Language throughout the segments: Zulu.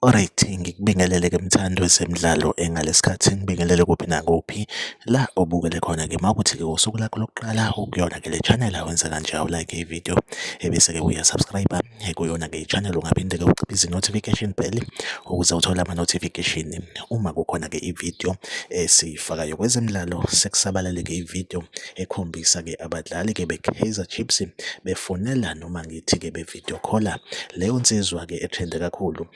Alright, ngikubingelele-ke mthandi wezemidlalo ngalesikhathi ngibingelele kuphi nakuphi la obukele khona-ke mawukuthi-ke usuku lakho lokuqala ukuyona-ke le channel awenza kanje awulike ividiyo ebese-ke uyasubscribe kuyona-ke i-channel ungaphinde-ke uciphe izi-notification bell ukuze uthole ama-notification uma kukhona-ke ividiyo esiyifakayo kwezemidlalo. Sekusabalale-ke ividiyo ekhombisa-ke abadlali-ke be-Kaizer Chiefs befonela noma ngithi-ke be-video call-a leyo nsizwa-ke ethrendi kakhulu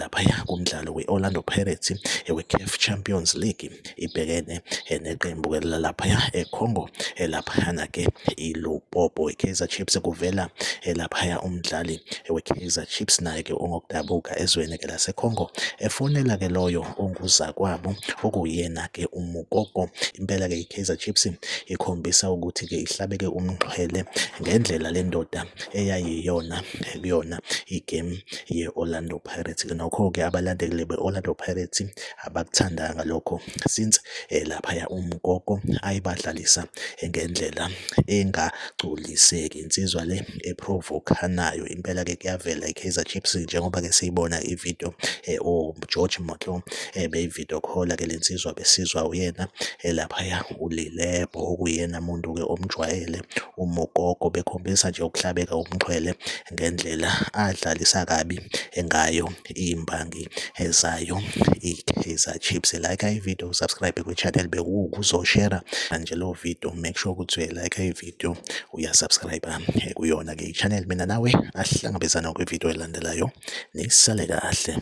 laphaya kumdlalo we-Orlando Pirates we-CAF Champions League ibhekene neqembu-ke lalaphaya eCongo laphayana-ke iLupopo. I-Kaizer Chiefs kuvela laphaya umdlali we-Kaizer Chiefs naye-ke ongokudabuka ezweni-ke laseCongo efonela-ke loyo onguzakwabo okuyena-ke uMukoko. Impela-ke i-Kaizer Chiefs ikhombisa ukuthi-ke ihlabe-ke umxhwele ngendlela le ndoda eyayiyona kuyona igame ye-Orlando Pirates. Nokho-ke abalandeli be-Orlando Pirates abakuthandanga lokho since laphaya uMukoko ayibadlalisa ngendlela engagculiseki. Insizwa le eprovokanayo impela-ke kuyavela i-Kaizer Chiefs njengoba-ke siyibona ividiyo George Mokgo beyi-video call-a-ke le nsizwa besizwa uyena laphaya uLilebo okuyena muntu-ke omjwayele uMukoko, bekhombisa nje ukuhlabeka umxhwele ngendlela adlalisa kabi ngayo imbangi ezayo i-Kaizer Chiefs. Like ividiyo, subscribe kwi-channel bekuwukuzoshera manje lo video, make sure ukuthi uyayilike ividiyo uyasubscribe kuyona-ke i-channel. Mina nawe asihlangabezana kwividiyo elandelayo, nisale kahle.